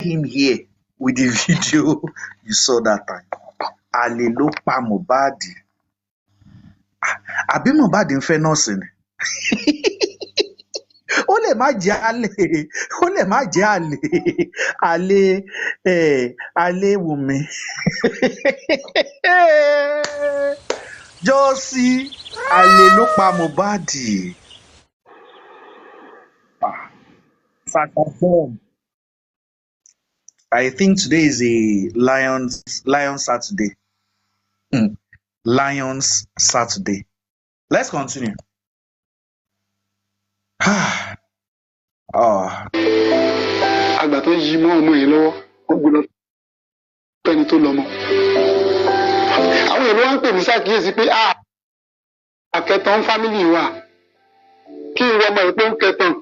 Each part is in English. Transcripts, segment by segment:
him here with the video you saw that time. Ale ló pa Mohbad. Àbí Mohbad ń fẹ́ nọ́ọ̀sì ni? Ó lè má jẹ́ àlè, ó lè má jẹ́ àlè, àlè Wùnmí. Josie, àlè ló pa Mohbad. I think today is a Lions Saturday. Lions Saturday. Let's continue. Àgbà tó yí mọ́ ọmọ yìí lọ́wọ́, ó gbé lọ fẹ́ni tó lọ́mọ. Àwọn èrò wá ń pè mí ṣàkíyèsí pé àkẹtàn fámìlì wa kí n rọmọ ìpé ń kẹtàn.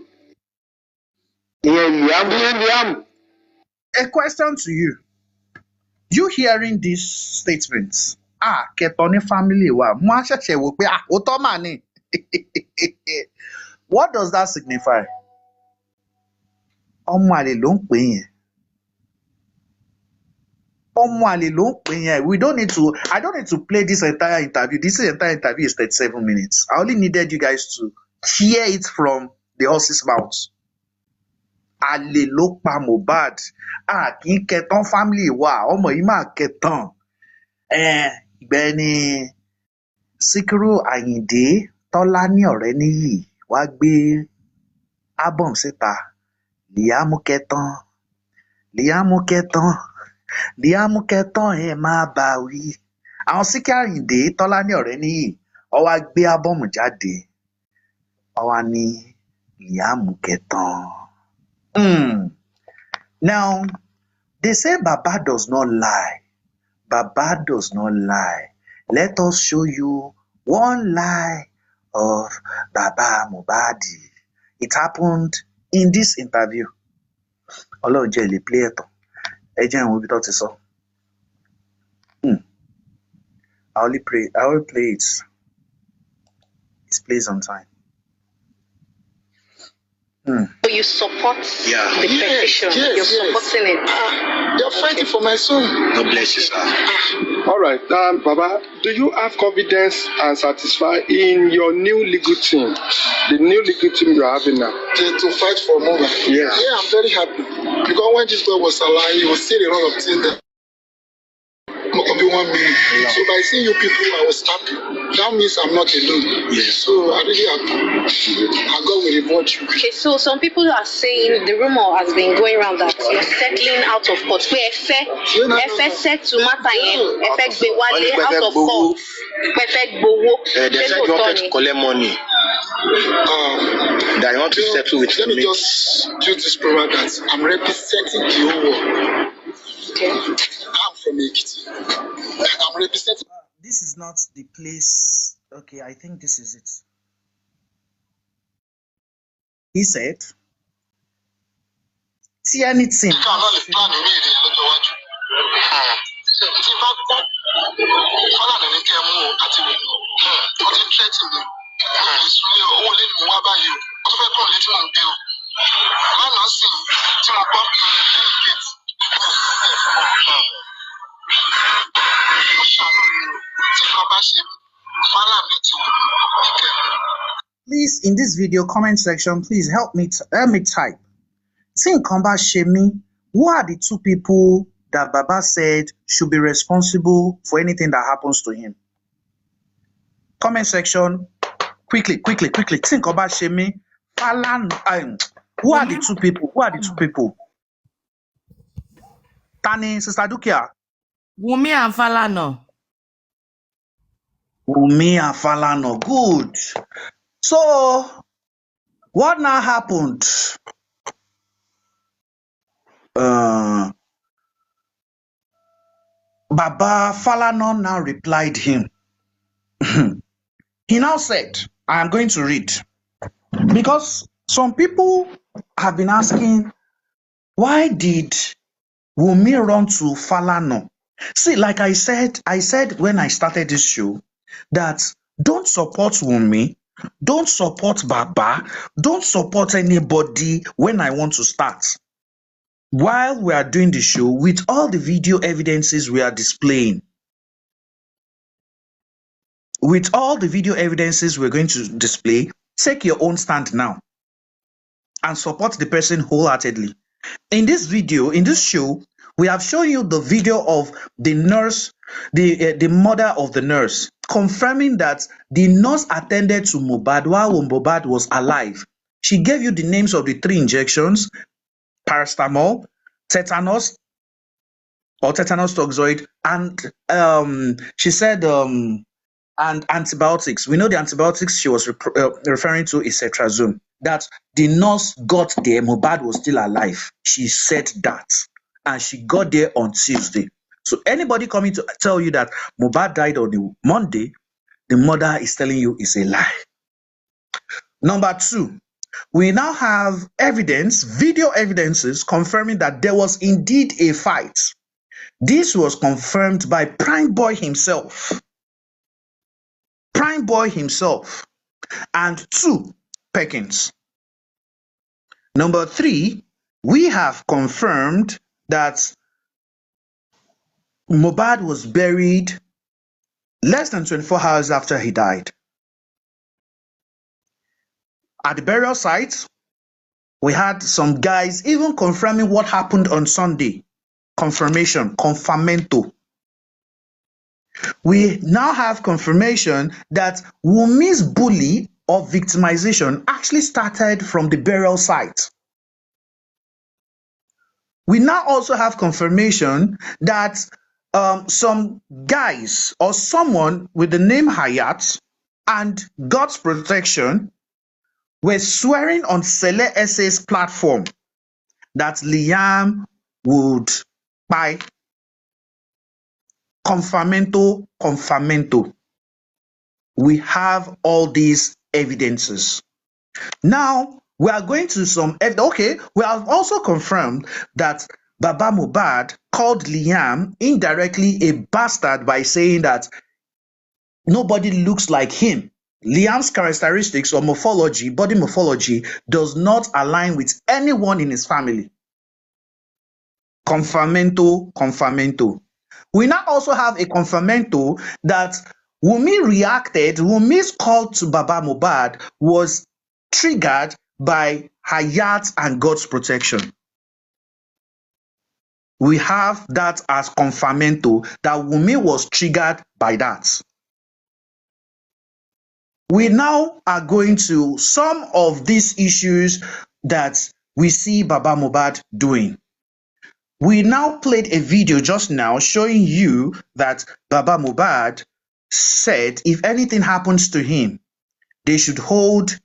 Ìyẹn Liam. A question to you. You hearing these statements? Kẹtàn ní family wa. Mo á ṣẹ̀ṣẹ̀ wò pé òótọ́ mà ni. What does that signify? Ọmọ àlè ló ń pè yẹn. Ọmọ àlè ló ń pè yẹn. I don't need to play this entire interview. This entire interview is 37 minutes. I only needed you guys to hear it from the horse's mouth. Àlè ló pa Mohbad. Kì í kẹtàn family wa. Ọmọ yìí máa kẹtàn. Ìgbẹ́ ni Síkírù Àyìndé Tọ́lání Ọ̀rẹ́níyì wá gbé album síta. Liam kẹtàn máa bá wí. Àwọn Síkírù Àyìndé Tọ́lání Ọ̀rẹ́níyì ó wá gbé album jáde. Ó wá ní Liam kẹtàn. Now, they say Baba does not lie. Baba does not lie. Let us show you one lie of Baba Mohbad. It happened in this interview. Ọlọ́run jẹ́ ilé play ẹ̀tàn. Ẹ jẹ́ ìwọ̀n ibi tó ti sọ. I will play it. It plays on time. So you support the petition? Yes, You're supporting it? They're fighting for my son. God bless you, sir. All right, Baba, do you have confidence and satisfied in your new legal team, the new legal team you are having now? To fight for Mohbad? Yeah, I'm very happy. Because when this boy was alive, he was saying a lot of things that only 1 minute. Yeah. So by seeing you people, I was happy. That means I'm not alone. Yes. So I really happy. And God will reward you. Okay, so some people are saying the rumor has been going around that you're settling out of court. Pé ẹ fẹ́ settle matter yẹn, ẹ fẹ́ gbé wálé out of court. Pé ẹ fẹ́ gbowó. They said you wanted to collect money. That you want to settle with me. Let me just do this program that I'm representing the whole world. Okay. I'm from Ekiti. I'm representing. This is not the place. Okay, I think this is it. He said, see anything. Please, in this video comment section, please help me type. Tí nǹkan bá ṣe mí, who are the two people that Baba said should be responsible for anything that happens to him? Comment section, quickly. Tí nǹkan bá ṣe mí, who are the two people? Tani, Sister Dukia? Wunmi and Falana. Wunmi and Falana, good. So, what now happened? Baba Falana now replied him. He now said, I am going to read. Because some people have been asking, why did Wunmi run to Falana? See, like I said when I started this show, that don't support Wunmi, don't support Baba, don't support anybody when I want to start. while we are doing the show with all the video evidences we are displaying. With all the video evidences we're going to display, take your own stand now and support the person wholeheartedly. In this video, in this show, we have shown you the video of the nurse, the mother of the nurse, confirming that the nurse attended to Mohbad while Mohbad was alive. She gave you the names of the 3 injections, paracetamol, tetanus or tetanus toxoid, and she said and antibiotics. We know the antibiotics she was referring to is cetrazone. That the nurse got there, Mohbad was still alive. She said that. And she got there on Tuesday. So anybody coming to tell you that Mohbad died on the Monday, the mother is telling you is a lie. Number 2, we now have evidence, video evidences confirming that there was indeed a fight. This was confirmed by Prime Boy himself. Prime Boy himself. And 2, Perkins. Number 3, we have confirmed that Mohbad was buried less than 24 hours after he died. At the burial site, we had some guys even confirming what happened on Sunday. Confirmation, confirmento. We now have confirmation that Wunmi's bully or victimization actually started from the burial site. We now also have confirmation that some guys or someone with the name Hayat and God's protection were swearing on Sele SA's platform that Liam would buy. Confirmento, confirmento. We have all these evidences. Now, we are going to we have also confirmed that Baba Mohbad called Liam indirectly a bastard by saying that nobody looks like him. Liam's characteristics or morphology, body morphology, does not align with anyone in his family. Confirmento, confirmento. We now also have a confirmento that Wunmi's call to Baba Mohbad was triggered by Hayat and God's protection. We have that as confirmento, that Wunmi was triggered by that. We now are going to some of these issues that we see Baba Mohbad doing. We now played a video just now showing you that Baba Mohbad said if anything happens to him, they should hold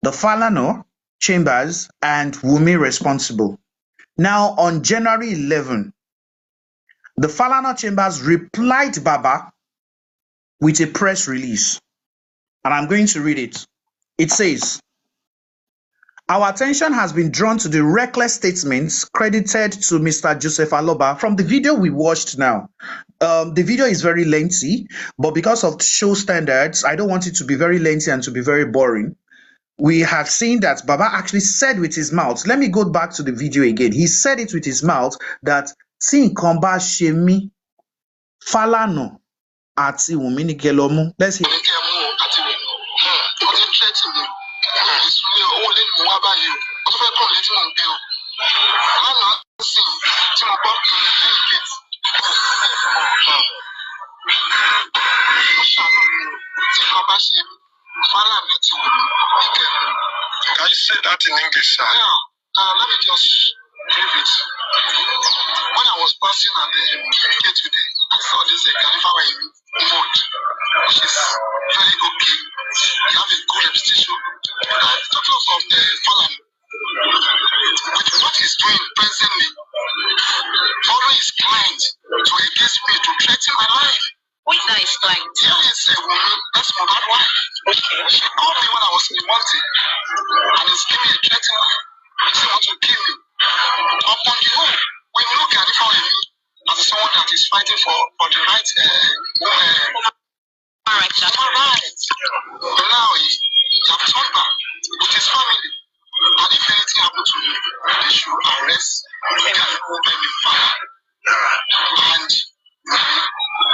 the Falana Chambers and Wunmi responsible. Now, on January 11, the Falana Chambers replied Baba with a press release. And I'm going to read it. It says, "Our attention has been drawn to the reckless statements credited to Mr. Joseph Aloba from the video we watched now. The video is very lengthy, but because of show standards, I don't want it to be very lengthy and to be very boring. We have seen that Baba actually said with his mouth, let me go back to the video again. He said it with his mouth that tí nǹkan bá ṣe mí, Falana àti Wunmi ní kẹ́ lọ mú." Let's hear. Can you say that in English, sir? Yeah. Let me just leave it. When I was passing at the gate today, I saw this Khalifa mode, which is very okay. You have a good reputation. Talking of the Falana, with what he's doing presently, following his client to against me to threaten my life. Who is that his client? Yes, a woman. That's my bad wife. Okay. She called me when I was in the mountain and is giving me a threatening her. She wants to kill me. Upon you, we know Khalifa as someone that is fighting for the right woman. Right. Now he has turned back with his family. And if anything happens to you, they should arrest Femi Falana. And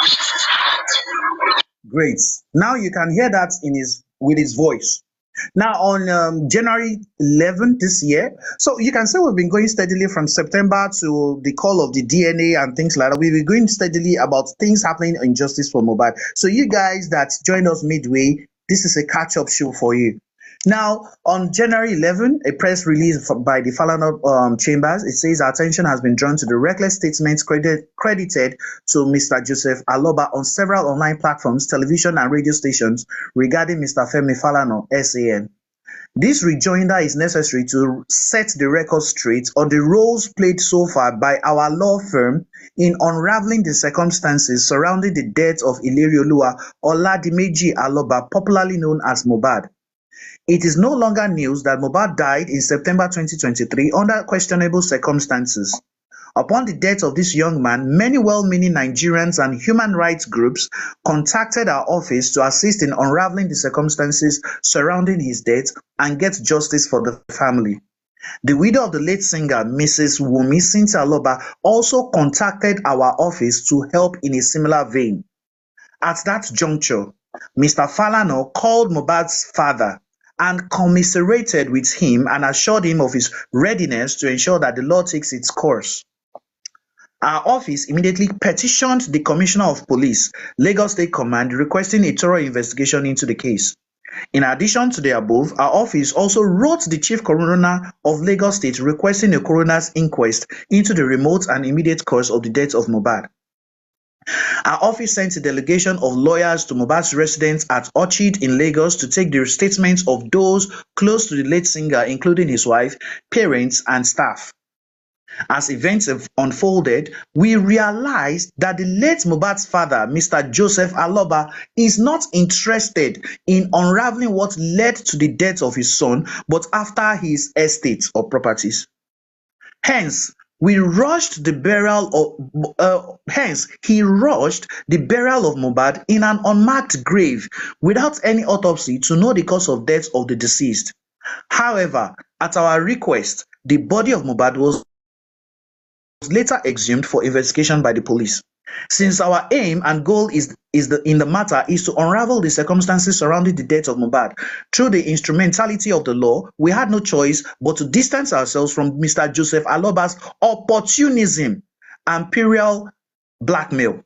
which is his right. Great. Now you can hear that with his voice. Now on January 11th this year, so you can say we've been going steadily from September to the call of the DNA and things like that. We've been going steadily about things happening in justice for Mohbad. So you guys that joined us midway, this is a catch-up show for you. Now, on January 11, a press release by the Falana Chambers, it says our attention has been drawn to the reckless statements credited to Mr. Joseph Aloba on several online platforms, television and radio stations regarding Mr. Femi Falana, SAN. This rejoinder is necessary to set the record straight on the roles played so far by our law firm in unraveling the circumstances surrounding the death of Ilerioluwa Oladimeji Aloba, popularly known as Mohbad. It is no longer news that Mohbad died in September 2023 under questionable circumstances. Upon the death of this young man, many well-meaning Nigerians and human rights groups contacted our office to assist in unraveling the circumstances surrounding his death and get justice for the family. The widow of the late singer, Mrs. Wunmi Cynthia Aloba, also contacted our office to help in a similar vein. At that juncture, Mr. Falana called Mohbad's father and commiserated with him and assured him of his readiness to ensure that the law takes its course. Our office immediately petitioned the Commissioner of Police, Lagos State Command, requesting a thorough investigation into the case. In addition to the above, our office also wrote the Chief Coroner of Lagos State requesting a coroner's inquest into the remote and immediate cause of the death of Mohbad. Our office sent a delegation of lawyers to Mohbad's residence at Orchid in Lagos to take the statements of those close to the late singer, including his wife, parents, and staff. As events have unfolded, we realized that the late Mohbad's father, Mr. Joseph Aloba, is not interested in unraveling what led to the death of his son, but after his estate or properties. Hence, he rushed the burial of Mohbad in an unmarked grave without any autopsy to know the cause of death of the deceased. However, at our request, the body of Mohbad was later exhumed for investigation by the police. Since our aim and goal in the matter is to unravel the circumstances surrounding the death of Mohbad through the instrumentality of the law, we had no choice but to distance ourselves from Mr. Joseph Aloba's opportunism and imperial blackmail.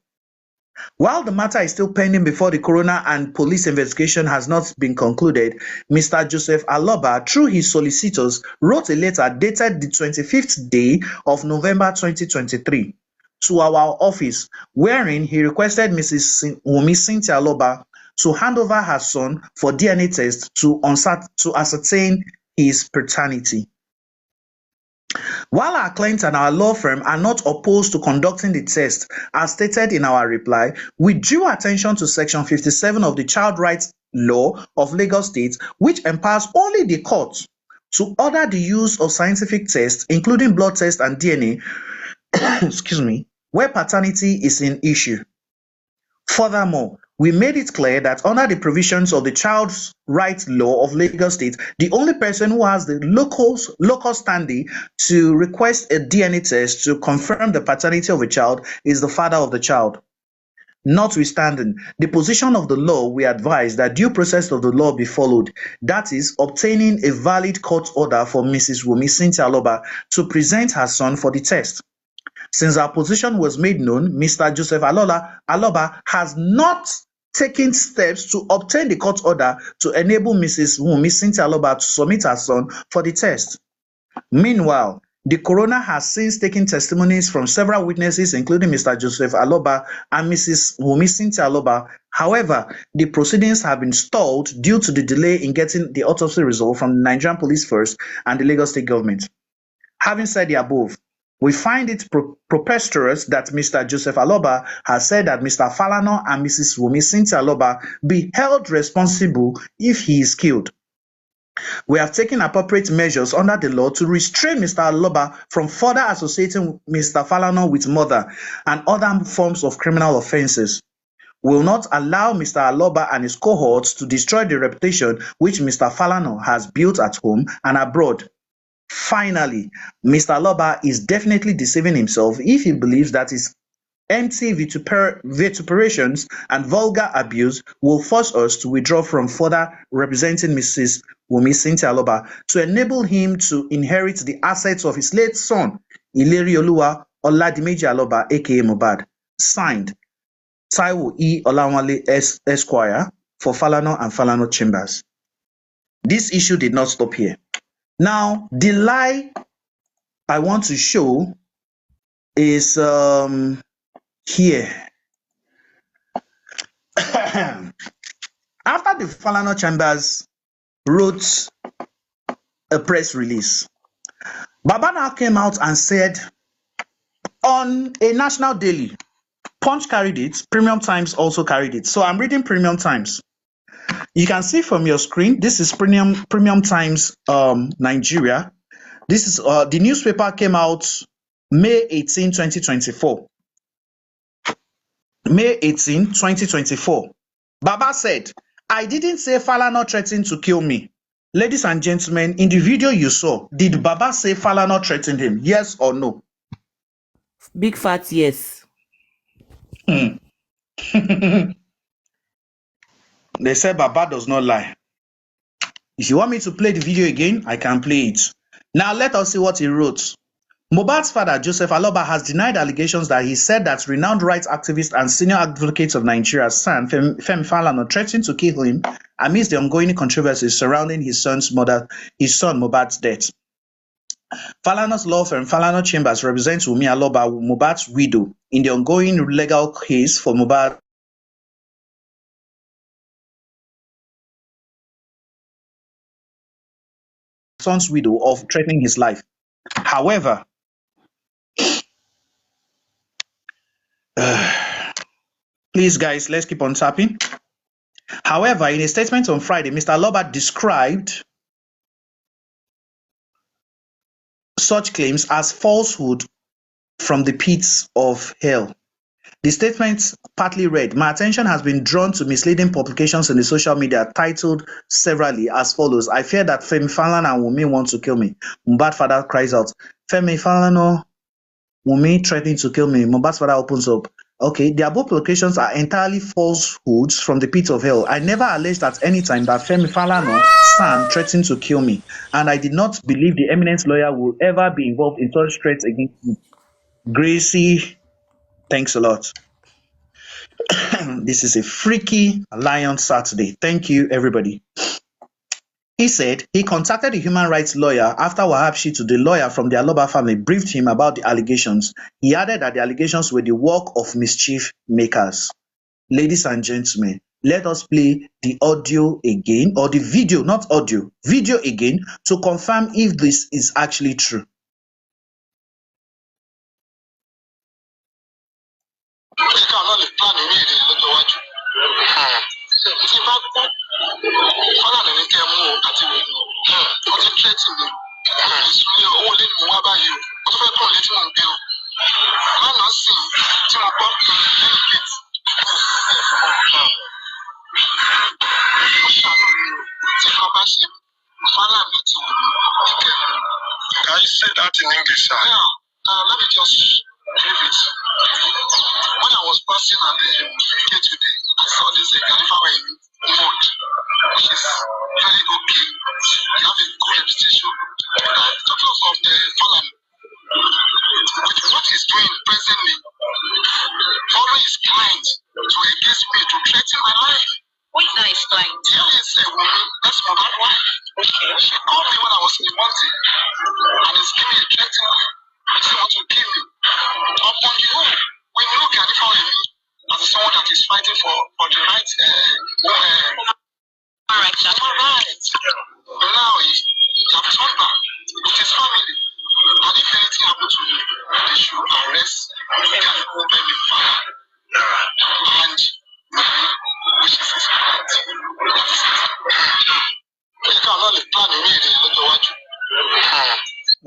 While the matter is still pending before the coroner and police investigation has not been concluded, Mr. Joseph Aloba, through his solicitors, wrote a letter dated the 25th day of November 2023 to our office, wherein he requested Mrs. Wunmi Cynthia Aloba to hand over her son for DNA test to ascertain his paternity. While our client and our law firm are not opposed to conducting the test, as stated in our reply, we drew attention to Section 57 of the Child Rights Law of Lagos State, which empowers only the court to order the use of scientific tests, including blood tests and DNA, where paternity is an issue. Furthermore, we made it clear that under the provisions of the Child Rights Law of Lagos State, the only person who has the local standing to request a DNA test to confirm the paternity of a child is the father of the child. Notwithstanding the position of the law, we advise that due process of the law be followed, that is, obtaining a valid court order for Mrs. Wunmi Cynthia Aloba to present her son for the test. Since our position was made known, Mr. Joseph Aloba has not taken steps to obtain the court order to enable Mrs. Wunmi Cynthia Aloba to submit her son for the test. Meanwhile, the coroner has since taken testimonies from several witnesses, including Mr. Joseph Aloba and Mrs. Wunmi Cynthia Aloba. However, the proceedings have been stalled due to the delay in getting the autopsy result from the Nigerian Police Force and the Lagos State government. Having said the above, we find it preposterous that Mr. Joseph Aloba has said that Mr. Falana and Mrs. Wunmi Cynthia Aloba be held responsible if he is killed. We have taken appropriate measures under the law to restrain Mr. Aloba from further associating Mr. Falana with murder and other forms of criminal offences. will not allow Mr. Aloba and his cohorts to destroy the reputation which Mr. Falana has built at home and abroad. Finally, Mr. Aloba is definitely deceiving himself if he believes that his empty vituperations and vulgar abuse will force us to withdraw from further representing Mrs. Wunmi Cynthia Aloba to enable him to inherit the assets of his late son, Ilerioluwa Oladimeji Aloba, aka Mohbad. Signed, Taiwo E. Olawale Esquire, for Falana and Falana Chambers. This issue did not stop here. Now, the lie I want to show is here. After the Falana Chambers wrote a press release, Baba now came out and said on a national daily, Punch carried it, Premium Times also carried it. So I'm reading Premium Times. You can see from your screen, this is Premium Times Nigeria. This is the newspaper came out May 18, 2024. May 18, 2024. Baba said, I didn't say Falana threatened to kill me. Ladies and gentlemen, in the video you saw, did Baba say Falana threatened him? Yes or no? Big fat yes. They said Baba does not lie. If you want me to play the video again, I can play it. Now let us see what he wrote. Mohbad's father, Joseph Aloba, has denied allegations that he said that renowned rights activist and senior advocate of Nigeria's son, Femi Falana, threatened to kill him amidst the ongoing controversies surrounding his son Mohbad's death. Falana's law firm, Falana Chambers, represents Wunmi Aloba, Mohbad's widow, in the ongoing legal case for Mohbad's son's widow of threatening his life. However, please guys, let's keep on tapping. However, in a statement on Friday, Mr. Aloba described such claims as falsehood from the pits of hell. The statement partly read, my attention has been drawn to misleading publications in the social media titled severally as follows. I fear that Femi Falana and Wunmi want to kill me. Mohbad's father cries out, Femi Falana, Wunmi threatening to kill me. Mohbad's father opens up. Okay, the above publications are entirely falsehoods from the pit of hell. I never alleged at any time that Femi Falana son threatened to kill me, and I did not believe the eminent lawyer will ever be involved in such threats against me. Gracie, thanks a lot. This is a freaky Lion Saturday. Thank you, everybody. He said he contacted a human rights lawyer after Wahab Shittu, the lawyer from the Aloba family, briefed him about the allegations. He added that the allegations were the work of mischief makers. Ladies and gentlemen, let us play the audio again, or the video, not audio, video again, to confirm if this is actually true. Can you say that in English, sir? Yeah. Let me just read it. When I was passing at the gate today, I saw this Khalifa mode, which is very okay. You have a good reputation. Talking of the Falana, with what he's doing presently, following his client to against me to threaten my life. Who is that his client? Here is a woman, that's my bad wife. Okay. She called me when I was in the mountain and is giving me a threatening me. She wants to kill me. Upon you, when you look at the family as someone that is fighting for the right right. But now he have turned back with his family. And if anything happens to me, they should arrest Femi Falana. And which is his client.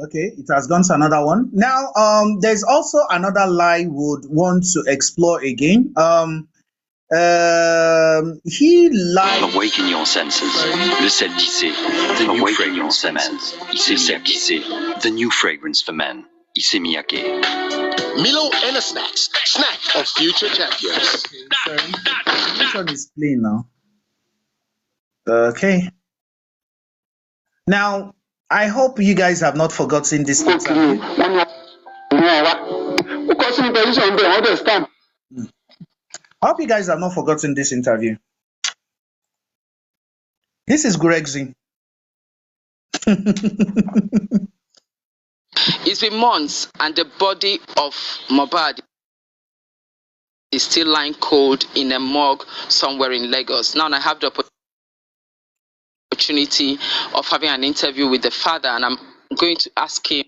Okay, it has gone to another one. Now, there's also another lie we would want to explore again. He lied. Awaken your senses. Le sel tissé. The new fragrance for men. Issey tissé. The new fragrance for men. Issey Miyake. Milo and a snacks. Snack of future champions. Sorry. Which one is playing now? Okay. Now, I hope you guys have not forgotten this interview. I hope you guys have not forgotten this interview. This is Gregzy. It's been months and the body of Mohbad is still lying cold in a morgue somewhere in Lagos. Now I have the opportunity of having an interview with the father, and I'm going to ask him,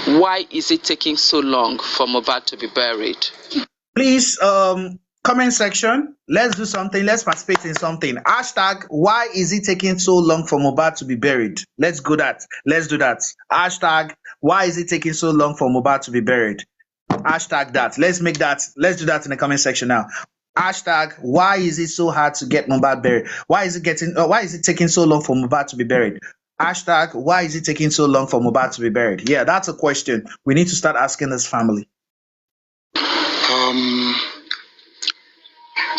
why is it taking so long for Mohbad to be buried? Please, comment section. Let's do something. Let's participate in something. Hashtag, why is it taking so long for Mohbad to be buried? Let's do that. Hashtag, why is it taking so long for Mohbad to be buried? Hashtag that. Let's do that in the comment section now. Hashtag, why is it so hard to get Mohbad buried? Why is it taking so long for Mohbad to be buried? Hashtag, why is it taking so long for Mohbad to be buried? Yeah, that's a question we need to start asking this family.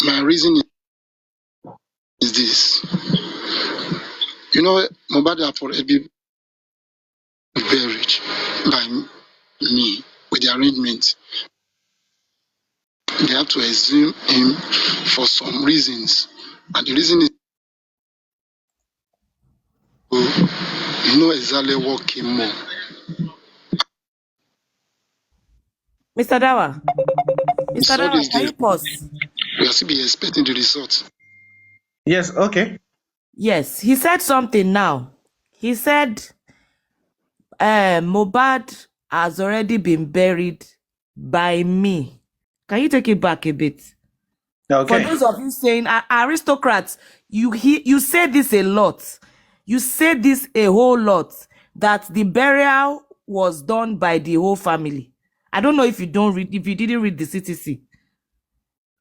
My reason is this. Mohbad have already been buried by me with the arrangement. They have to exhume him for some reasons, and the reason is to know exactly what came more. Mr. Dawa, can you pause? We are still be expecting the result. Yes, okay. Yes, he said something now. He said Mohbad has already been buried by me. Can you take it back a bit? Okay. For those of you saying aristocrats, you say this a lot. You say this a whole lot, that the burial was done by the whole family. I don't know if you didn't read the CTC,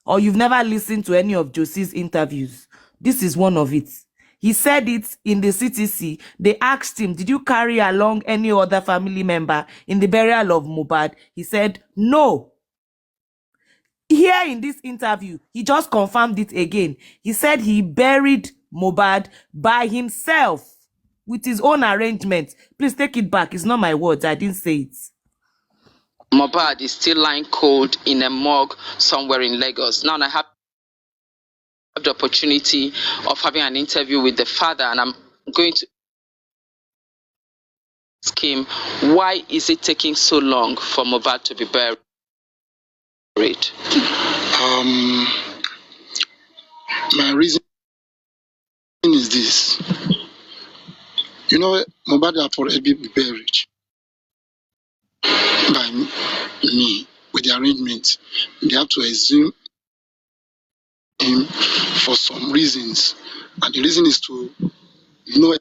or you've never listened to any of Josie's interviews. This is one of it. He said it in the CTC. They asked him, did you carry along any other family member in the burial of Mohbad? He said, no. Here in this interview, he just confirmed it again. He said he buried Mohbad by himself with his own arrangement. Please take it back. It's not my words. I didn't say it. Mohbad is still lying cold in a morgue somewhere in Lagos. Now I have the opportunity of having an interview with the father, and I'm going to ask him, why is it taking so long for Mohbad to be buried? My reason is this. Mohbad have already been buried by me with the arrangement. They have to exhume him for some reasons, and the reason is to know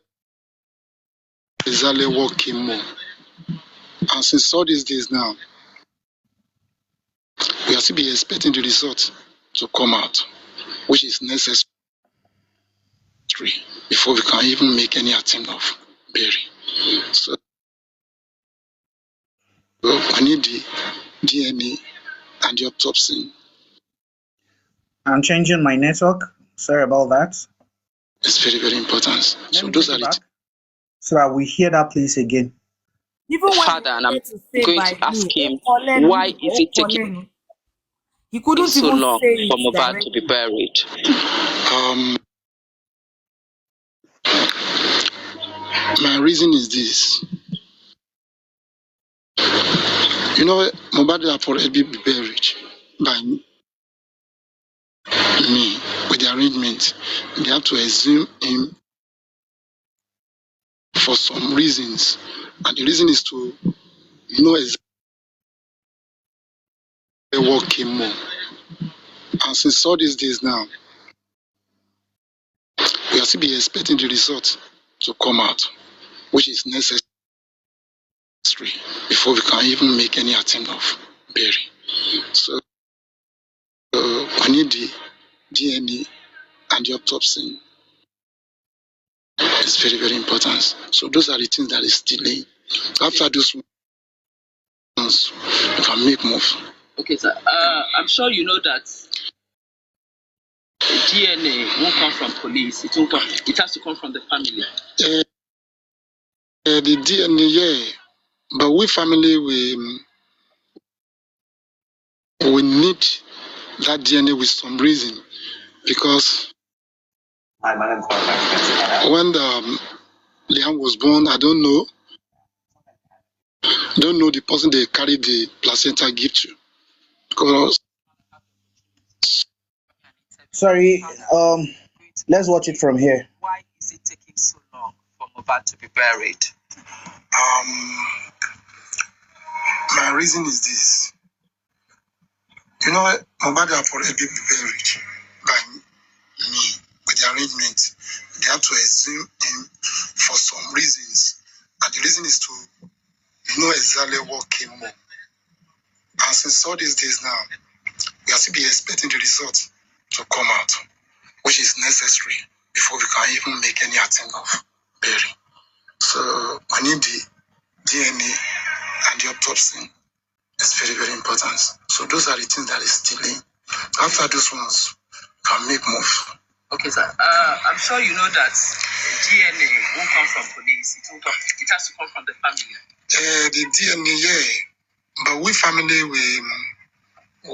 exactly what came more. And since all these days now, we are still be expecting the result to come out, which is necessary before we can even make any attempt of burying. So I need the DNA and the autopsy. I'm changing my network. Sorry about that. It's very, very important. So those are it. So that we hear that place again. Even father, and I'm going to ask him, why is it taking he couldn't so even long say for Mohbad to be buried? My reason is this. Mohbad have already been buried by me with the arrangement. They have to exhume him for some reasons, and the reason is to know exactly what came more. And since all these days now, we are still be expecting the result to come out, which is necessary before we can even make any attempt of burying. So need the DNA and the autopsy. It's very, very important. So those are the things that is delaying. After those ones, we can make move. Okay, sir. I'm sure you know that DNA won't come from police. It won't come. It has to come from the family. The DNA, yeah, but we family we need that DNA with some reason, because when Liam was born, I don't know the person they carried the placenta gift to, because Sorry, let's watch it from here. Why is it taking so long for Mohbad to be buried? my reason is this. You know, Mohbad have already been buried by me with the arrangement. They have to exhume him for some reasons, and the reason is to know exactly what came up. And since all these days now, we are still be expecting the result to come out, which is necessary before we can even make any attempt of burying. So I need the DNA and the autopsy. It's very, very important. So those are the things that is delaying. After those ones, can make move. Okay, sir. I'm sure you know that DNA won't come from police. It won't come. It has to come from the family. The DNA, yeah, but we family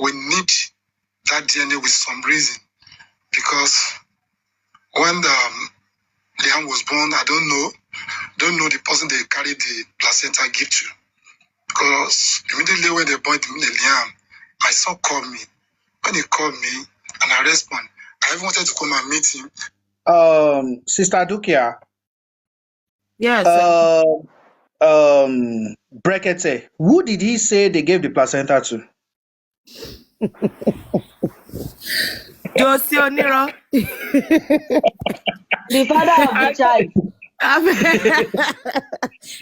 we need that DNA with some reason, because when Liam was born, I don't know the person they carried the placenta gift to, because immediately when they bought the Liam, my son called me. When he called me and I respond, I even wanted to come and meet him. Sister Dukia, Yes, sir. Brekete, who did he say they gave the placenta to? Josie Oniro. The father of the child.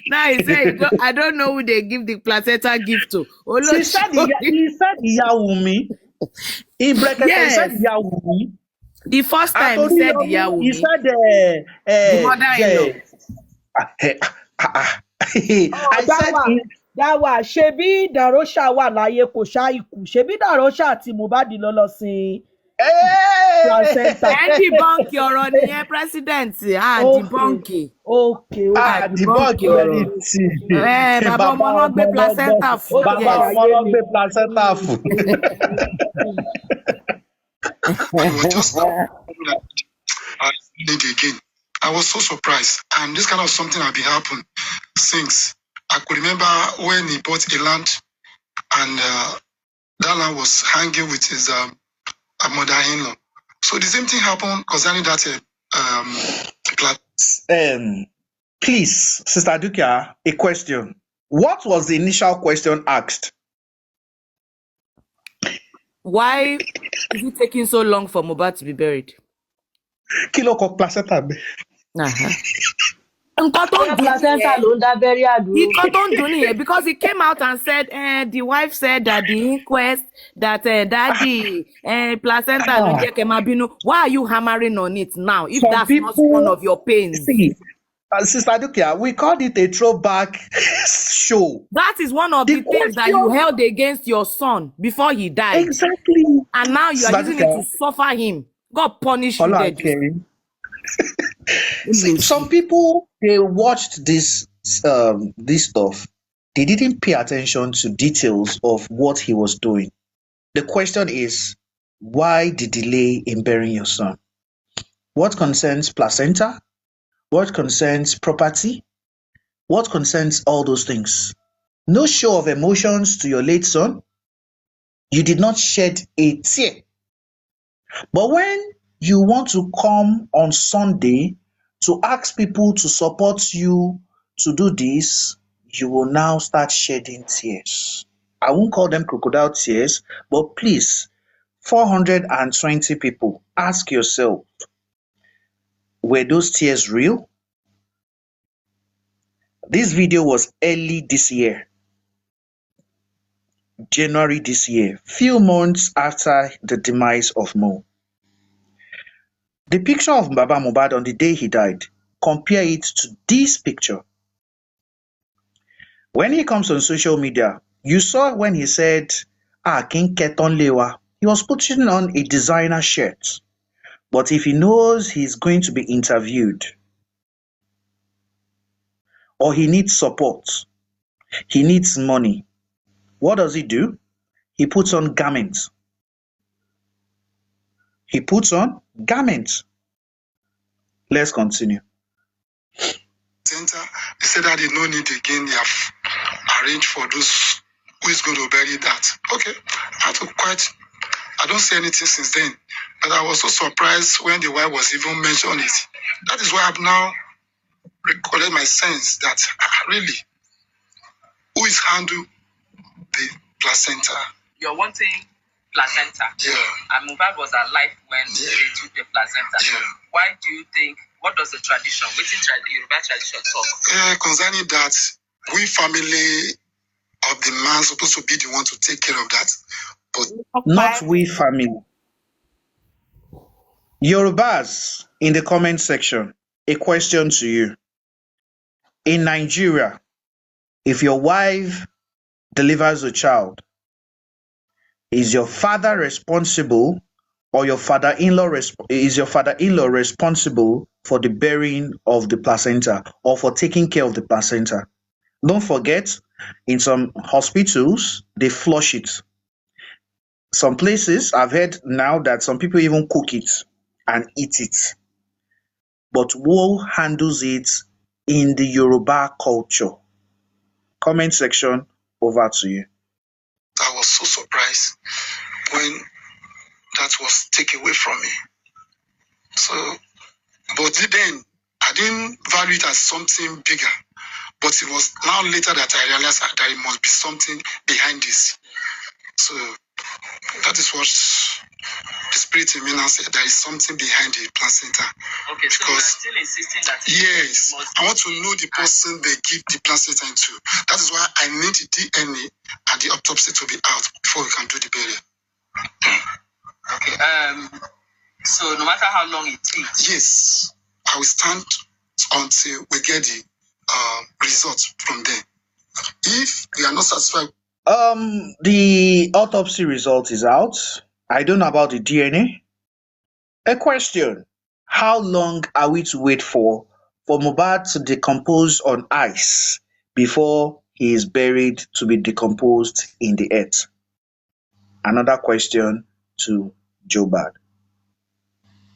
Now he said, I don't know who they give the placenta gift to. He said Yawumi. In Brekete, he said Yes. Yawumi. The first time he said Yahoo. He said the mother-in-law. I said that was Shebi Darosha wà láyé kò ṣáìkù. Shebi Darosha àti Mohbad ló lọ sí placenta. Debunk ọ̀rọ̀ nìyẹn president. Debunk. Okay. Debunk ọ̀rọ̀. Bàbá ọmọ náà gbé placenta fún. Bàbá ọmọ náà gbé placenta fún. I did it again. I was so surprised, and this kind of something had been happening since. I could remember when he bought a land, and that land was hanging with his mother-in-law. So the same thing happened concerning that please, Sister Dukia, a question. What was the initial question asked? Why is it taking so long for Mohbad to be buried? Kilo ko placenta be. Nǹkan tó ń dùn placenta ló ń dá burial dúró. Nǹkan tó ń dùn nìyẹn, because he came out and said the wife said that the inquest that daddy placenta ló jẹ́ kẹ́ máa bínú. Why are you hammering on it now if that's not one of your pains? See, Sister Dukia, we called it a throwback show. That is one of the things that you held against your son before he died. Exactly. And now you are using it to suffer him. God punish you dead. See, some people, they watched this stuff. They didn't pay attention to details of what he was doing. The question is, why the delay in burying your son? What concerns placenta? What concerns property? What concerns all those things? No show of emotions to your late son. You did not shed a tear. But when you want to come on Sunday to ask people to support you to do this, you will now start shedding tears. I won't call them crocodile tears, but please, 420 people, ask yourself, were those tears real? This video was early this year. January this year, few months after the demise of Mo. The picture of Baba Mohbad on the day he died, compare it to this picture. When he comes on social media, you saw when he said, King Keton Lewa, he was putting on a designer shirt. But if he knows he's going to be interviewed or he needs support, he needs money, what does he do? He puts on garments. He puts on garments. Let's continue. Center, they said that they no need again. They have arranged for those who is going to bury that. Okay, I don't say anything since then, but I was so surprised when the wife was even mentioned it. That is why I've now recorded my sense that really, who is handle the placenta? You're wanting placenta. Yeah. And Mohbad was alive when they took the placenta. Yeah. Why do you think, what does the tradition, which the Yoruba tradition talk? Concerning that, we family of the man supposed to be the one to take care of that, but not we family. Yorubas in the comment section, a question to you. In Nigeria, if your wife delivers a child, is your father responsible or your father-in-law responsible for the burying of the placenta or for taking care of the placenta? Don't forget, in some hospitals, they flush it. Some places, I've heard now that some people even cook it and eat it. But who handles it in the Yoruba culture? Comment section, over to you. I was so surprised when that was taken away from me. So, but then I didn't value it as something bigger. But it was now later that I realized that there must be something behind this. So that is what the spirit in me now said. There is something behind the placenta. Okay, so you're still insisting that yes, I want to know the person they give the placenta to. That is why I need the DNA and the autopsy to be out before we can do the burial. Okay. So no matter how long it takes. Yes, I will stand until we get the results from them. If we are not satisfied. The autopsy result is out. I don't know about the DNA. A question. How long are we to wait for Mohbad to decompose on ice before he is buried to be decomposed in the earth? Another question to Jobad.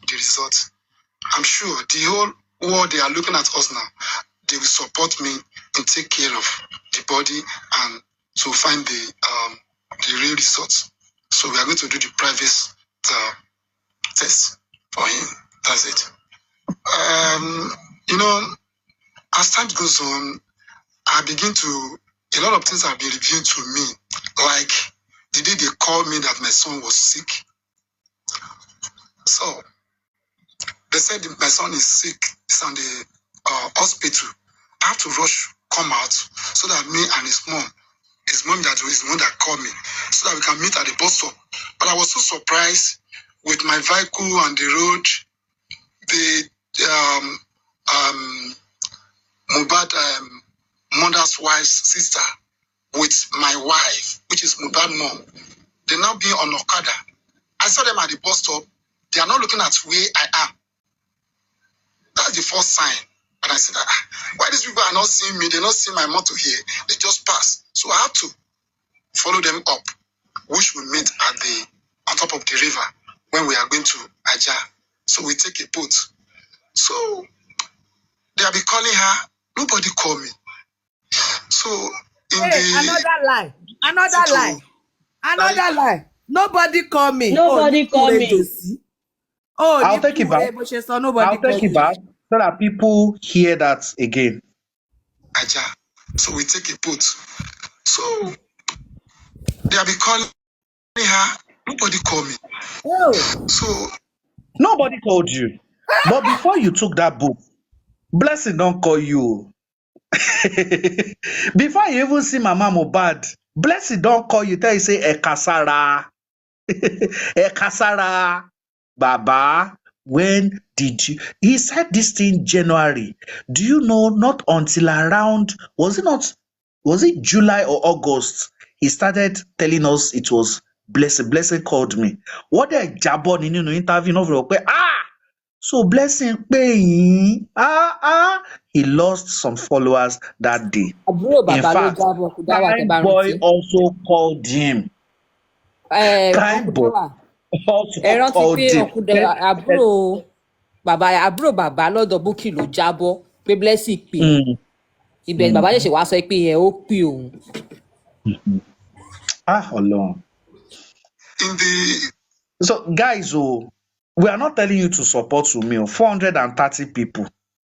The result. I'm sure the whole world, they are looking at us now. They will support me and take care of the body and to find the real results. So we are going to do the private test for him. That's it. As time goes on, I begin to, a lot of things have been revealed to me. Like the day they called me that my son was sick. So they said my son is sick. He's on the hospital. I have to rush, come out, so that me and his mom that is the one that called me, so that we can meet at the bus stop. But I was so surprised with my vehicle on the road, the Mohbad mother's wife's sister with my wife, which is Mohbad mom. They now being on Okada. I saw them at the bus stop. They are not looking at where I am. That's the first sign. And I said, why these people are not seeing me? They're not seeing my motor here. They just pass. So I have to follow them up, which we meet on top of the river when we are going to Aja. So we take a boat. So they'll be calling her. Nobody call me. So another lie. Nobody call me. Nobody call me. Oh, I'll take it back. I'll take it back so that people hear that again. Aja. So we take a boat. So they'll be calling her. Nobody call me. Oh. So nobody called you. But before you took that boat, Blessing don't call you. Before you even see Mama Mohbad Blessing don't call you, tell you say Ekasara. Ekasara. Baba, when did you? He said this thing January. Do you know? Not until around, was it July or August? He started telling us it was Blessing. Blessing called me. What a jabon in interview over. So Blessing paying. He lost some followers that day. àbúrò In bàbá ló fact, jábọ̀ kò dá wà tẹ́ Prime bá Boy rántí. also called him. Prime Ọkùn Boy dáwà also ẹ rántí pé called him. àbúrò bàbá lọ́dọ̀ Bukky ló jábọ́ pé Blessing pè ibẹ̀ ni bàbá ṣẹ̀ṣẹ̀ wá sọ pé yẹn ó pè òun. Ọlọ́run. So guys, we are not telling you to support Wunmi. 430 people.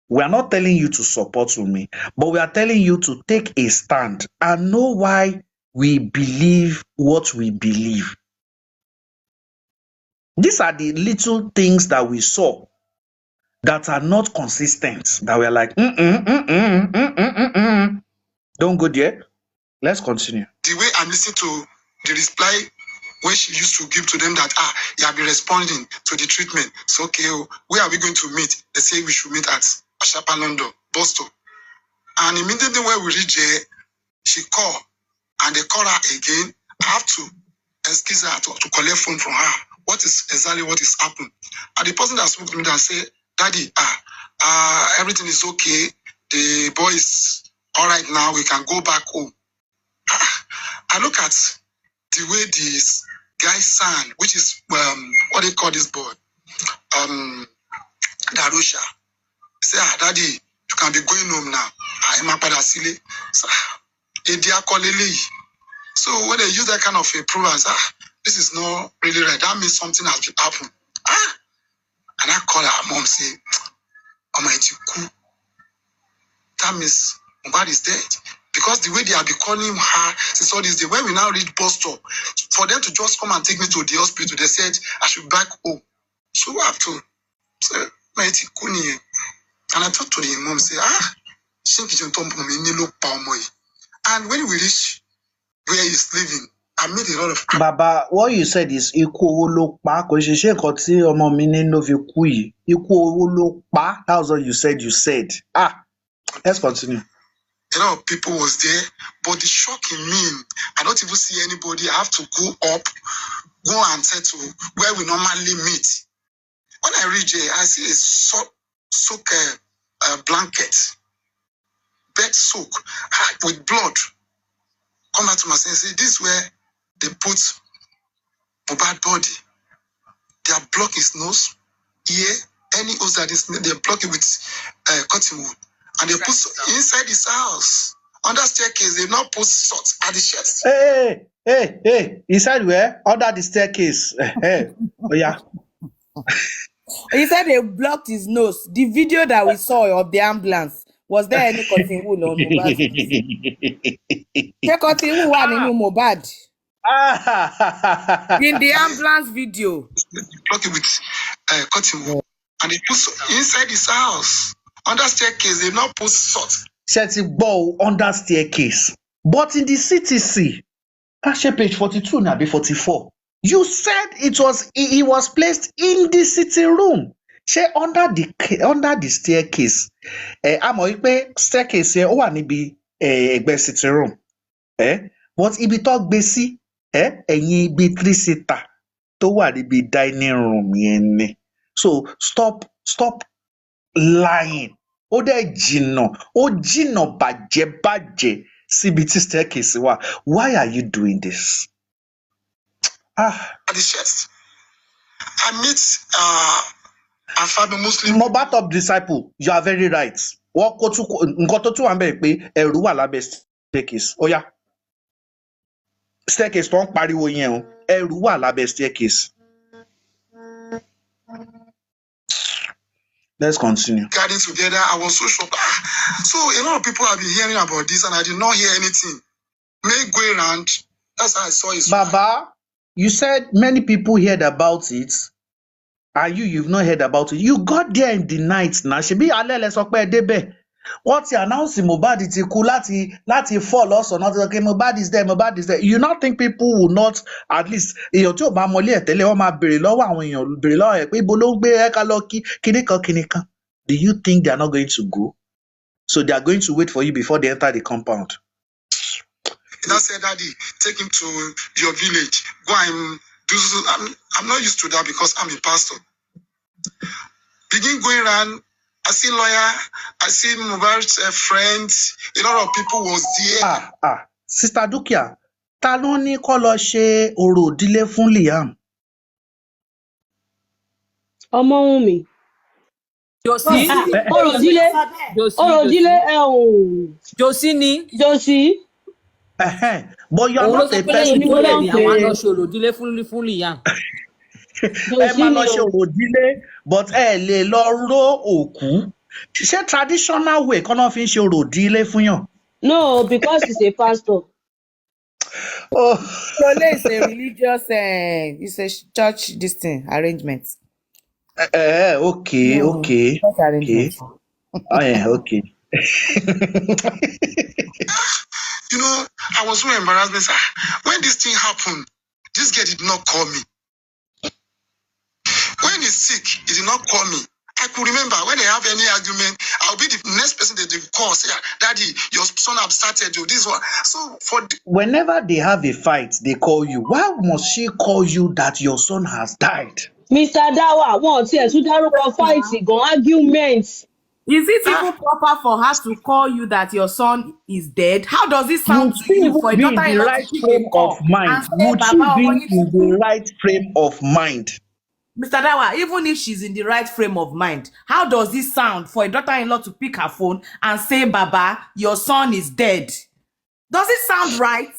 We are not telling you to support Wunmi, but we are telling you to take a stand and know why we believe what we believe. These are the little things that we saw that are not consistent, that we are like, Don't go there. Let's continue. The way I'm listening to the reply when she used to give to them that, you have been responding to the treatment. So, okay, where are we going to meet? They say we should meet at Ashapa London, Boston. And immediately when we reach there, she called, and they call her again. I have to excuse her to collect phone from her. What is exactly what is happening? And the person that spoke to me that said, Daddy, everything is okay. The boy is all right now. We can go back home. I look at the way this guy's son, which is what they call this boy, Darusha. He said, Daddy, you can be going home now. I'm a padasile. So when they use that kind of a proof, I say, this is not really right. That means something has happened. And I call her mom, say, that means Mohbad is dead. Because the way they have been calling her since all this day, when we now reach Boston, for them to just come and take me to the hospital, they said I should be back home. So I have to say, and I talked to the mom, say, and when we reach where he's living, I made a lot of Baba, what you said is ikú owó ló pa, kò ṣe ṣe nǹkan tí ọmọ mi nínú fi kú yìí. Ikú owó ló pa. That's what you said. Let's continue. A lot of people was there, but the shock in me, I don't even see anybody. I have to go up, go and settle where we normally meet. When I reach there, I see a soak blanket, bed soak with blood. Come back to my sense, say, this is where they put Mohbad body. They are block his nose, ear, any nose that is, they block it with cotton wool. And they put inside his house, under staircase, they now put salt at the chest. Hey, inside where? Under the staircase. Oh yeah. He said they blocked his nose. The video that we saw of the ambulance, was there any cotton wool on Mohbad? Ṣé cotton wool wà nínú Mohbad? In the ambulance video. Block it with cotton wool. And they put inside his house, under staircase, they now put salt. Under staircase. But in the CTC, page 42 now be 44. You said he was placed in the sitting room. Under the staircase. Àmọ́ wípé staircase ó wà níbi ẹ̀gbẹ́ sitting room. But ibi tó gbé sí ẹ̀yìn ibi 3-seater tó wà níbi dining room yẹn ni. So stop lying. Ó dẹ̀ jìnnà bàjẹ́ síbi tí staircase wà. Why are you doing this? At the chest. I meet a Father Muslim. Mohbad top disciple, you are very right. Nǹkan tó tún wà ń bẹ̀ pé ẹ̀rù wà lábẹ́ staircase. Ó yá. Staircase tó ń pariwo yẹn o. Ẹ̀rù wà lábẹ́ staircase. Let's continue. Gathering together, I was so shocked. So a lot of people have been hearing about this, and I did not hear anything. May go around. That's how I saw it. Baba, you said many people heard about it, and you've not heard about it. You got there in the night now. Ṣebí alẹ́ lẹ sọ pé ẹ débẹ̀. Wọ́n ti announce Mohbad ti kú láti fall lọ́sàn-án náà ti sọ pé Mohbad is there, Mohbad is there. You not think people will not at least èèyàn tí ò bá mọlé ẹ̀ tẹ́lẹ̀ wọ́n máa béèrè lọ́wọ́ àwọn èèyàn béèrè lọ́wọ́ ẹ̀ pé ibo ló ń gbé ẹ̀ka lọ kí kinní kan. Do you think they are not going to go? So they are going to wait for you before they enter the compound. He now said, Daddy, take him to your village. Go and do so. I'm not used to that because I'm a pastor. Begin going around. I see lawyer. I see Mohbad's friends. A lot of people was there. Sister Dukia, ta ló ní kó lọ ṣe orò ìdílé fún Liam? Ọmọwùnmí. Josie. Orò ìdílé Josie ni. Josie. But you are not a person who àwọn lọ ṣe orò ìdílé fún Liam. Ẹ máa lọ ṣe orò ìdílé but ẹ lè lọ ró òkú. Ṣé traditional way kọ́nà fi ń ṣe orò ìdílé fún yàn? No, because he's a pastor. So it's a religious, it's a church arrangement. Okay. Okay. Okay. You know, I was so embarrassed. When this thing happened, this guy did not call me. When he's sick, he did not call me. I could remember when they have any argument, I'll be the next person that they call, say, Daddy, your son have started you, this one. So whenever they have a fight, they call you. Why must she call you that your son has died? Mr. Dawa, wọ́n ti ẹ̀sùn dárúkọ fight gan arguments. Is it even proper for her to call you that your son is dead? How does it sound to you for a daughter-in-law to pick a call and say, Would she be in the right frame of mind? Mr. Dawa, even if she's in the right frame of mind, how does it sound for a daughter-in-law to pick her phone and say, Baba, your son is dead? Does it sound right?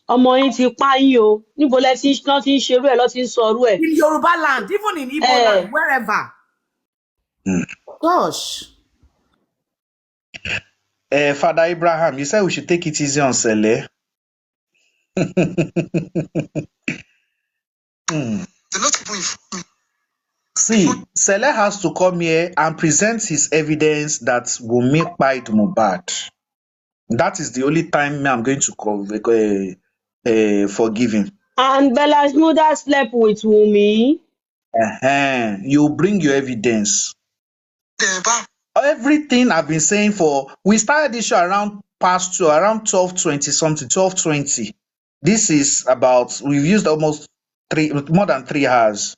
Ọmọ yín ti pa yín o. Níbo lẹ ti ń ṣerú ẹ̀ lọ ti ń sọrú ẹ̀. In Yoruba land, even in Igbo land, wherever. Gosh. Father Abraham, you said we should take it easy on Sele. See, Sele has to come here and present his evidence that will make Bite Mohbad. That is the only time I'm going to forgive him. And Bella's mother slept with Wumi. You bring your evidence. Everything I've been saying we started this show around 12:20 something, 12:20. This is we've used almost more than 3 hours.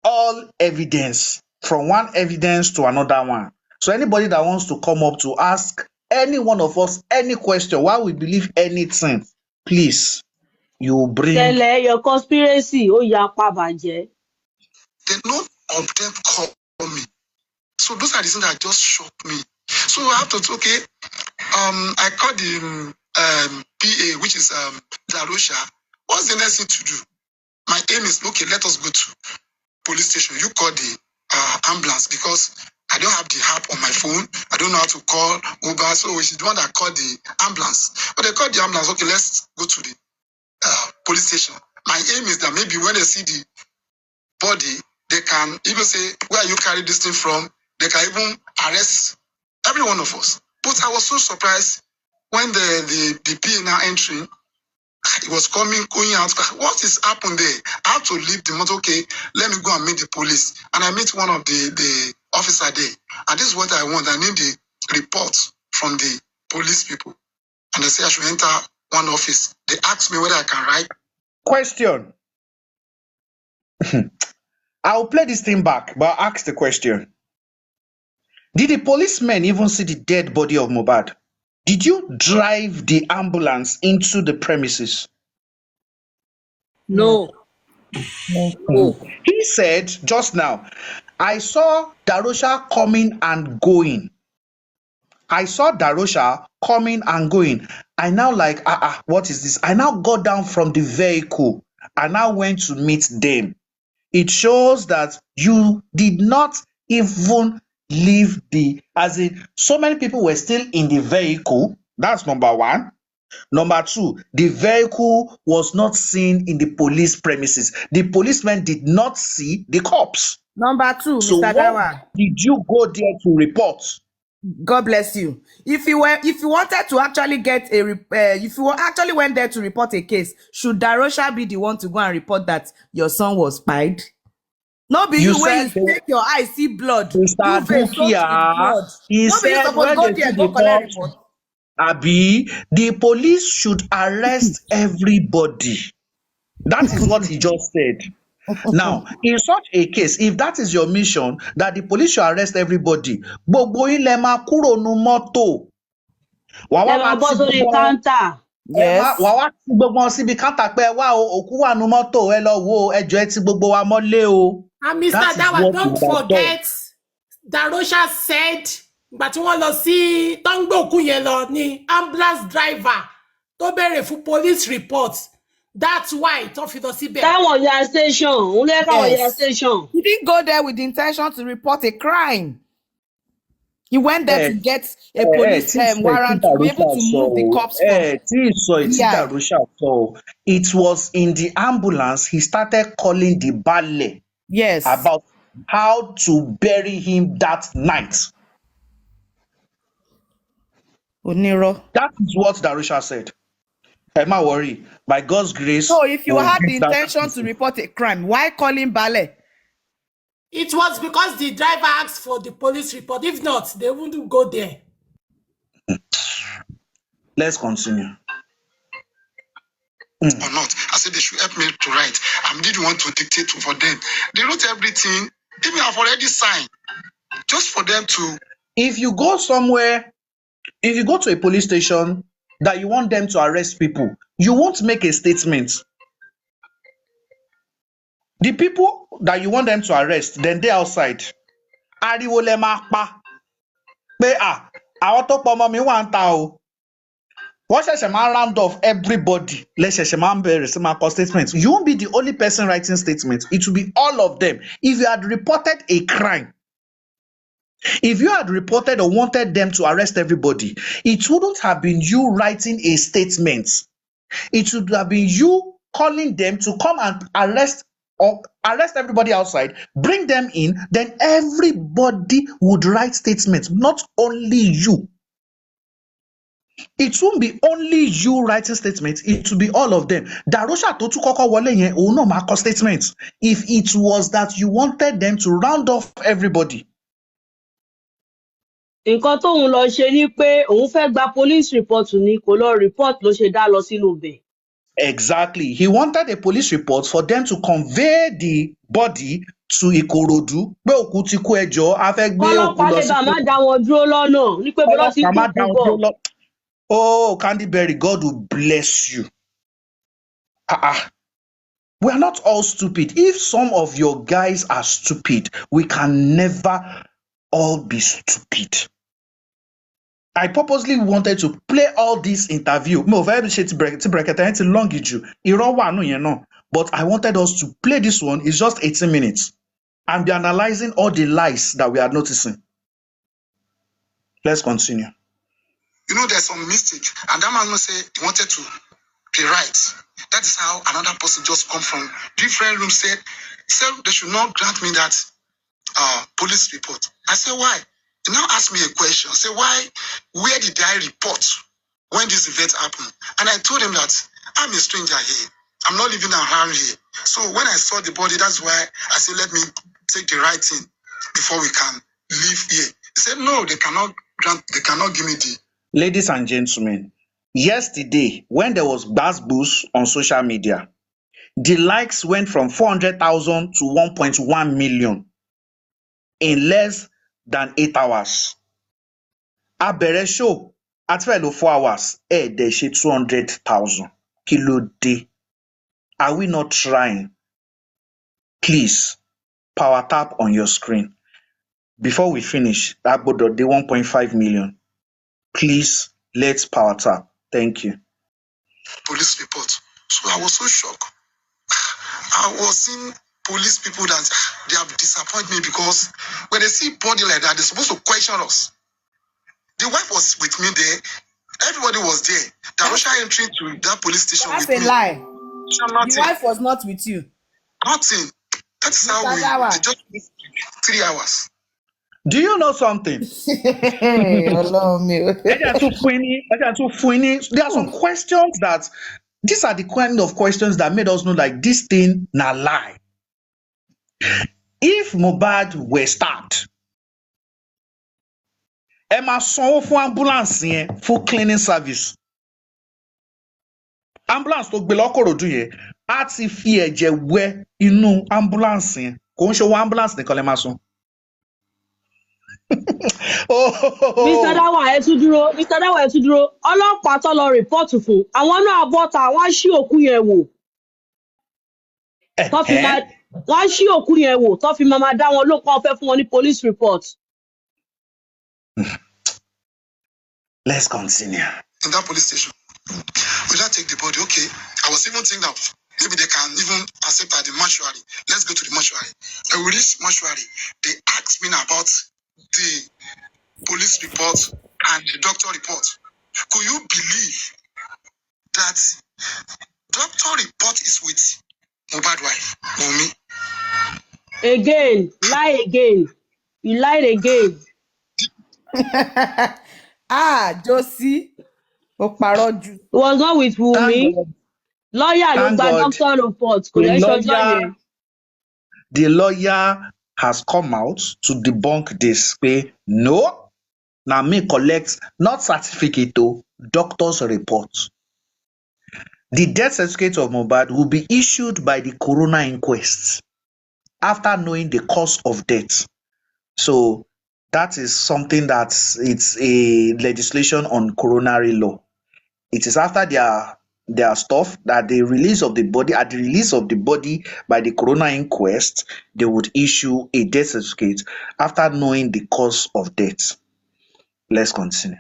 All evidence, from one evidence to another one. So anybody that wants to come up to ask any one of us any question, why we believe anything, please, you bring. Sele, your conspiracy, yapa bàjẹ́. None of them call me. So those are the things that just shocked me. So I have to, I called the PA, which is Darosha. What's the next thing to do? My aim is, let us go to police station. You call the ambulance because I don't have the app on my phone. I don't know how to call Uber. So she's the one that called the ambulance. But they called the ambulance. Okay, let's go to the police station. My aim is that maybe when they see the body, they can even say, where you carry this thing from? They can even arrest every one of us. But I was so surprised when the PA now entering, it was going out. What is happened there? I have to leave the motor. Okay, let me go and meet the police. And I meet one of the officer there. And this is what I want. I need the report from the police people. And they say I should enter one office. They asked me whether I can write. Question. I'll play this thing back, but I'll ask the question. Did the policemen even see the dead body of Mohbad? Did you drive the ambulance into the premises? No. He said just now, I saw Darosha coming and going. I now what is this? I now got down from the vehicle. I now went to meet them. It shows that you did not even leave so many people were still in the vehicle. That's number one. Number two, the vehicle was not seen in the police premises. The policemen did not see the cops. Number two, so Mr. Dawa. Did you go there to report? God bless you. If you wanted to actually get if you actually went there to report a case, should Darosha be the one to go and report that your son was spied? No, be You you where said you take your eye see blood, Mr. duvet soaked with Dukia, blood. he No, be you said supposed when go they there see go the collect box, report. Abi, the police should arrest everybody. That is what he just said. Now, in such a case, if that is your mission, that the police should arrest everybody, gbogbo yín lẹ máa kúrò nu mọ́tò. Wàá Lẹ wá máa máa bọ́ ti sórí gbogbo wọn, káńtà. Yes. wàá wá ti gbogbo wọn síbi káńtà pé ẹ wá o, òkú wà nu mọ́tò, ẹ lọ wo ẹjọ́ ẹ ti gbogbo wa mọ́lé o. And Mr. That is Dawa, what don't we have done. forget, Darosha said, but you want to see Tongbo Kuyelo ni ambulance driver tó béèrè fún police report. That's why tó fi lọ síbẹ̀. Táwọn ya station, òun lè káwọn ya Yes. station. He didn't go there with the intention to report a crime. He went there to get a police warrant to be able to move the corpse from. Yeah. It was in the ambulance he started calling the ballet Yes. about how to bury him that night. Oniro. That is what Darusha said. Am I worry? By God's grace. So if you we'll had the get that intention to report a crime, why call him ballet? It was because the driver asked for the police report. If not, they wouldn't go there. Let's continue. Or not. I said they should help me to write. I didn't want to dictate for them. They wrote everything. Even I've already signed. Just for them to. If you go somewhere, if you go to a police station that you want them to arrest people, you won't make a statement. The people that you want them to arrest, then they're outside. Ariwo lẹ máa pa. Pé àwọn tó pọ̀ ọmọ mi wà ń ta o. Wọ́n ṣẹ̀ṣẹ̀ máa round off everybody. Lẹ́ṣẹ̀ṣẹ̀ máa ń bẹ̀rẹ̀ sí máa kọ statement. You won't be the only person writing statements. It will be all of them. If you had reported a crime, if you had reported or wanted them to arrest everybody, it wouldn't have been you writing a statement. It should have been you calling them to come and arrest everybody outside, bring them in, then everybody would write statements, not only you. It won't be only you writing statements, it will be all of them. Darosha tó tún kọ́kọ́ wọlé yẹn, òun náà máa kọ statements. If it was that you wanted them to round off everybody. Nǹkan tóun lọ ṣe ni pé òun fẹ́ gba police report ni kò lọ report ló ṣe dá lọ sínú ibẹ̀. Exactly. He wanted a police report for them to convey the body to Ikorodu. Pé òkú ti kú ẹjọ́, a fẹ́ gbé òkú Kọ́lọ́pàá lọ lè sí. bá má dá wọn dúró lọ́nà ní pé bọ́lá ti kú bọ̀. Oh, Candyberry, God will bless you. We are not all stupid. If some of your guys are stupid, we can never all be stupid. I purposely wanted to play all this interview. But I wanted us to play this one. It's just 18 minutes. And be analyzing all the lies that we are noticing. Let's continue. You know, there's some mistake. And that man will say he wanted to rewrite. That is how another person just come from different rooms said they should not grant me that police report. I said, why? He now asked me a question. Say, why? Where did I report when this event happened? And I told him that I'm a stranger here. I'm not living around here. So when I saw the body, that's why I said, let me take the right thing before we can leave here. He said, no, they cannot give me the. Ladies and gentlemen, yesterday, when there was buzz on social media, the likes went from 400,000 to 1.1 million in less than 8 hours. A bẹ̀rẹ̀ show at 4 hours, they ṣe 200,000. Kí ló dé? Are we not trying? Please, power tap on your screen. Before we finish, that bodo de 1.5 million. Please, let's power tap. Thank you. Police report. So I was so shocked. I was seeing police people that they have disappointed me because when they see body like that, they're supposed to question us. The wife was with me there. Everybody was there. Darosha entering to that police station That's with me. a lie. Nothing. The wife was not with you. Nothing. That's how they just 3 hours. Do you know something? Ọlọ́run mi o. There are some questions that these are the kind of questions that made us know like this thing na lie. If Mohbad were stabbed, ẹ máa sanwó fún ambulance yẹn fún cleaning service. Ambulance tó gbé lọ Ìkòròdú yẹn á ti fi ẹ̀jẹ̀ wẹ inú ambulance yẹn. Kò ń ṣe owó ambulance nìkan lẹ máa san. Mr. Dawa ẹ tún dúró ọlọ́pàá tó lọ rìpọ́ọ̀tù fún àwọn náà bọ́ta wọ́n ṣí òkú yẹn wò tó fi máa dá wọn lóko fẹ́ fún wọn ní police report. Let's continue. In that police station, will I take the body? Okay. I was even thinking that maybe they can even accept at the mortuary. Let's go to the mortuary. When we reach mortuary, they asked me about the police report and the doctor report. Could you believe that doctor report is with Mohbad wife, Wunmi? Again, lie again. You lied again. Josie. Ó parọ́ jù. It was not with Wunmi. Lawyer ló gba doctor report. Kò lè ṣọjọ́ yẹn. The lawyer has come out to debunk this. Pé no, na me collect not certificate o, doctor's report. The death certificate of Mohbad will be issued by the coroner inquest after knowing the cause of death. So that is something that it's a legislation on coronary law. It is after their stuff that the release of the body, at the release of the body by the coroner inquest, they would issue a death certificate after knowing the cause of death. Let's continue.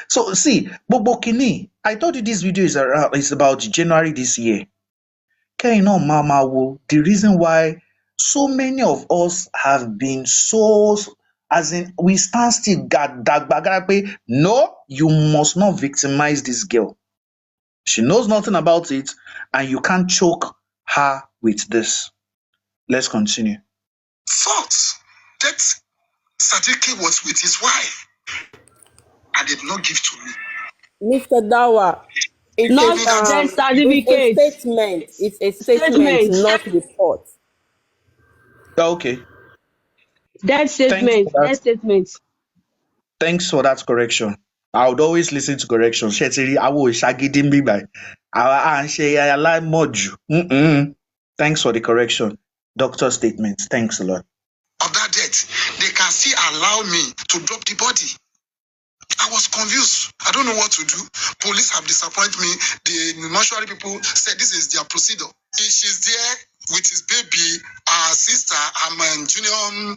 So see, Bobo Kini, I told you this video is about January this year. Can you know, Mama Wo, the reason why so many of us have been so, as in, we stand still, no, you must not victimize this girl. She knows nothing about it, and you can't choke her with this. Let's continue. Fourth, that certificate was with his wife. I did not give to me. Mr. Dawa, it's not death certificate. It's a statement, not report. Okay. Death statement. Thanks for that correction. I would always listen to corrections. Thanks for the correction. Doctor statements. Thanks a lot. Of that death, they can still allow me to drop the body. I was confused. I don't know what to do. Police have disappointed me. The mortuary people said this is their procedure. She's there with his baby. Our sister, my junior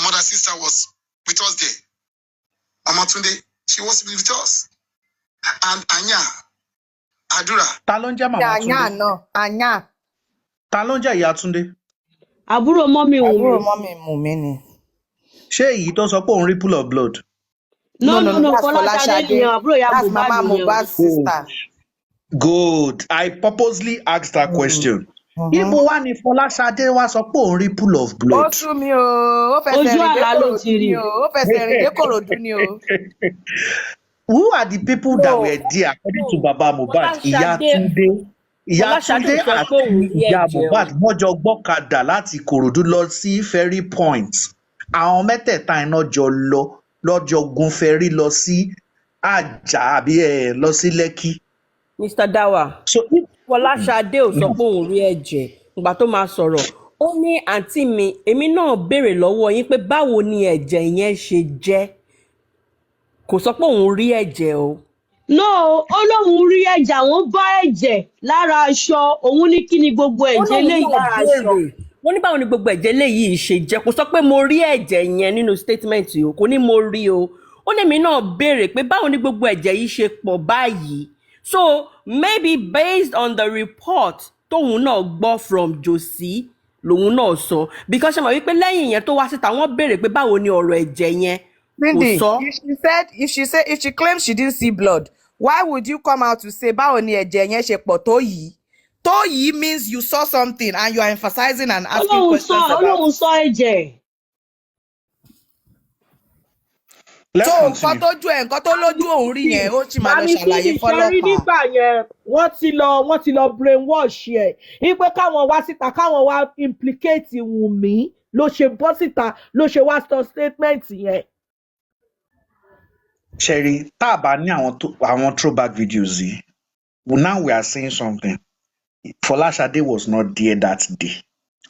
mother sister was with us there. Amatunde, she was with us. And Anya, Adura. Talonja Mama Tunde. No, Anya. Talonja Yatunde. Àbúrò mọ́mì Wunmi ni. Ṣé èyí tó sọ pé òun rí pool of blood? No, Fọláṣadé nìyẹn, àbúrò ya Mohbad's sister. Good. I purposely asked that question. Ibo wá ni Fọláṣadé wá sọ pé òun rí pool of blood? Ó sú mi o, ó fẹsẹ̀ rìn dé Ìkòròdú ni o. Who are the people that were there according to Baba Mohbad? Ìyá Túndé àti ìyá Mohbad wọ́n jọ gbọ́kadà láti Ìkòròdú lọ sí Ferry Point. Àwọn mẹ́tẹ̀ẹ̀ta iná jọ lọ́jọ́ gun ferry lọ sí Àjà àbí lọ sí Lẹ́kì. Mr. Dawa, Fọláṣadé ò sọ pé òun rí ẹ̀jẹ̀ ìgbà tó máa sọ̀rọ̀. Ó ní àǹtí mi, èmi náà béèrè lọ́wọ́ yín pé báwo ni ẹ̀jẹ̀ yẹn ṣe jẹ́. Kò sọ pé òun rí ẹ̀jẹ̀ o. No, ó lóun rí ẹ̀jẹ̀, àwọn bá ẹ̀jẹ̀ lára aṣọ, òun ní kí ni gbogbo ẹ̀jẹ̀ eléyìí lára aṣọ. Wọ́n ní báwo ni gbogbo ẹ̀jẹ̀ eléyìí ṣe jẹ́. Kò sọ pé mo rí ẹ̀jẹ̀ yẹn nínú statement yìí o, kò ní mo rí o. Ó ní èmi náà béèrè pé báwo ni gbogbo ẹ̀jẹ̀ yìí ṣe pọ̀ báyìí. So maybe based on the report tóun náà gbọ́ from Josie lòun náà sọ, because ṣe mọ̀ wípé lẹ́yìn yẹn tó wá síta wọ́n béèrè pé báwo ni ọ̀rọ̀ ẹ̀jẹ̀ yẹn kò sọ. If she claims she didn't see blood, why would you come out to say báwo ni ẹ̀jẹ̀ yẹn ṣe pọ̀ tó yìí? Tó yìí means you saw something and you are emphasizing and asking questions about. Ọlọ́run sọ ẹ̀jẹ̀. Let's So continue. nǹkan tójú ẹ̀ nǹkan tó lójú òun rí yẹn ó sì máa lọ Màmí ṣàlàyé Fíìmì ṣe rí fọlọ́pàá. nígbà yẹn wọ́n ti lọ brainwash ẹ̀ wípé káwọn wá síta káwọn wá implicate Wùnmí ló ṣe bọ́ síta ló ṣe wá sọ statement yẹn. Sherry, tá a bá ní àwọn throwback videos yìí, now we are saying something. Folashade was not there that day.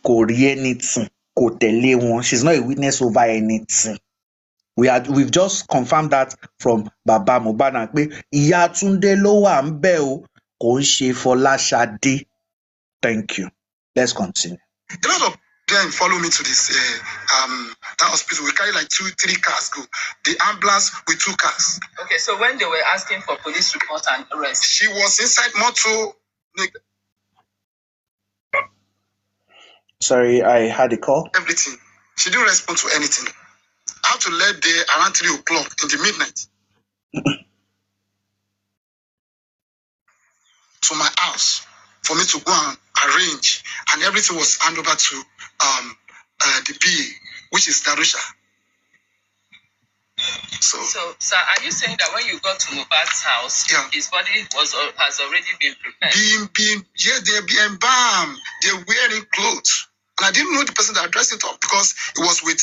Kò rí anything. Kò tẹ̀lé wọn. She's not a witness over anything. We've just confirmed that from Baba Mohbad pé ìyá Túndé ló wà ń bẹ̀ o, kò ń ṣe Folashade. Thank you. Let's continue. A lot of them follow me to this that hospital. We carry like 2-3 cars go. The ambulance with 2 cars. Okay, so when they were asking for police report and arrest, She was inside motor. Sorry, I had a call. Everything. She didn't respond to anything. I have to let there around 3 o'clock in the midnight to my house for me to go and arrange, and everything was handed over to the PA, which is Darusha. So are you saying that when you got to Mohbad's house, Yeah. his body has already been prepared? they'll be embalmed. They're wearing clothes, and I didn't know the person that dressed it up because it was with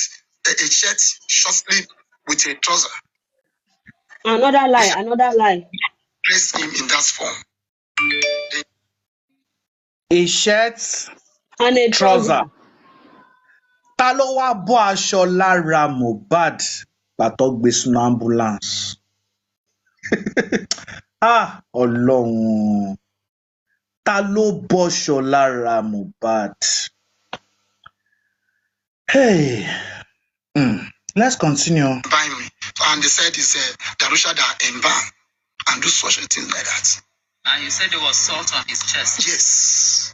a shirt, short sleeve, with a trouser. Another lie. Dressed him in that form. A shirt, And a trouser. Ta ló wá bọ́ aṣọ lára Mohbad pàtó gbé sínú ambulance? Ọlọ́run. Ta ló bọ́ṣọ lára Mohbad? Hey. Let's continue. By me, and they said it's Darusha that embalm and do such a thing like that. And you said there was salt on his chest. Yes.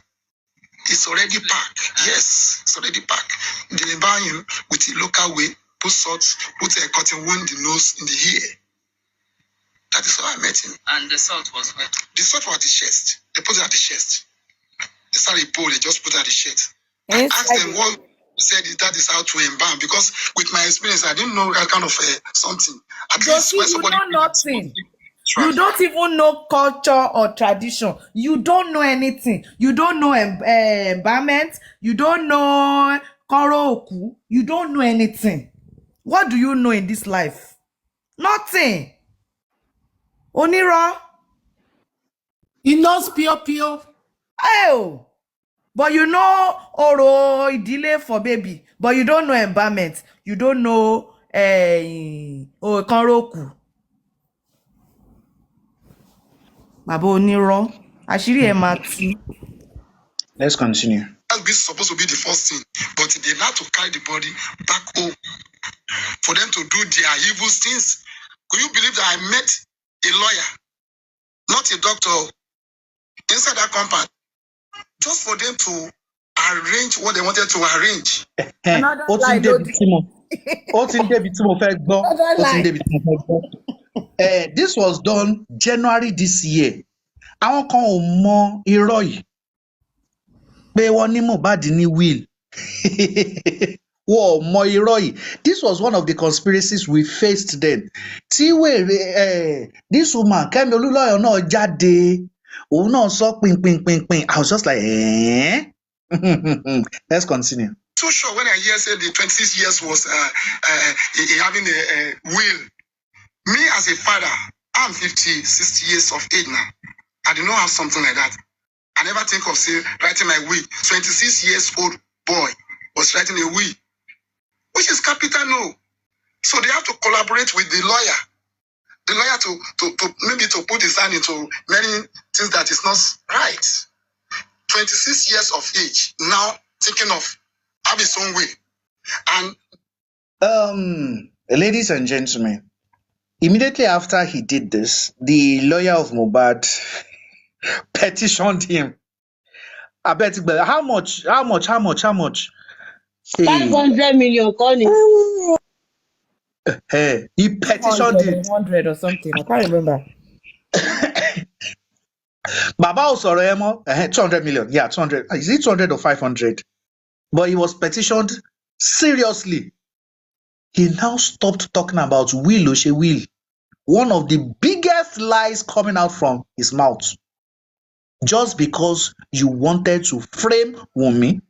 It's already packed. Yes, it's already packed. They embalm him with the local way, put salt, put a cotton wound in the nose, in the ear. That is how I met him. And the salt was wet. The salt was at the chest. They put it at the chest. They started a bowl, they just put it at the chest. I asked them what said that is how to embalm, because with my experience, I didn't know that kind of something. At least when You somebody know nothing. You don't even know culture or tradition. You don't know anything. You don't know embalmment. You don't know koroku. You don't know anything. What do you know in this life? Nothing. Oniro. He knows pio. Oh. But you know oro ìdílé for baby. But you don't know embalmment. You don't know koroku. Bàbá onírọ́, àṣírí ẹ̀ máa tú. Let's continue. That's supposed to be the first thing, but they had to carry the body back home for them to do their evil things. Could you believe that I met a lawyer, not a doctor, inside that compound, just for them to arrange what they wanted to arrange? Ó ti ń débi tí mo fẹ́ gbọ́. This was done January this year. Àwọn kan ò mọ irọ́ yìí pé wọ́n ní Mohbad ní will. Wọ́n ò mọ irọ́ yìí. This was one of the conspiracies we faced then. Tí wèrè this woman Kẹ́mi Olúlọ́yọ̀ náà jáde, òun náà sọ pin. I was just like, Let's continue. So sure when I hear say the 26 years was having a will. Me as a father, I'm 50, 60 years of age now. I do not have something like that. I never think of writing my will. 26 years old boy was writing a will, which is capital no. So they have to collaborate with the lawyer. The lawyer to maybe to put his hand into many things that is not right. 26 years of age, now thinking of have his own way. And ladies and gentlemen, immediately after he did this, the lawyer of Mohbad petitioned him. I bet how much? 500 million, Connie. He petitioned it. 100 or something. I can't remember. Baba Osoro 200 million. Yeah, 200. Is it 200 or 500? But he was petitioned seriously. he now stopped talking about will Oshe will. One of the biggest lies coming out from his mouth. Just because you wanted to frame Wunmi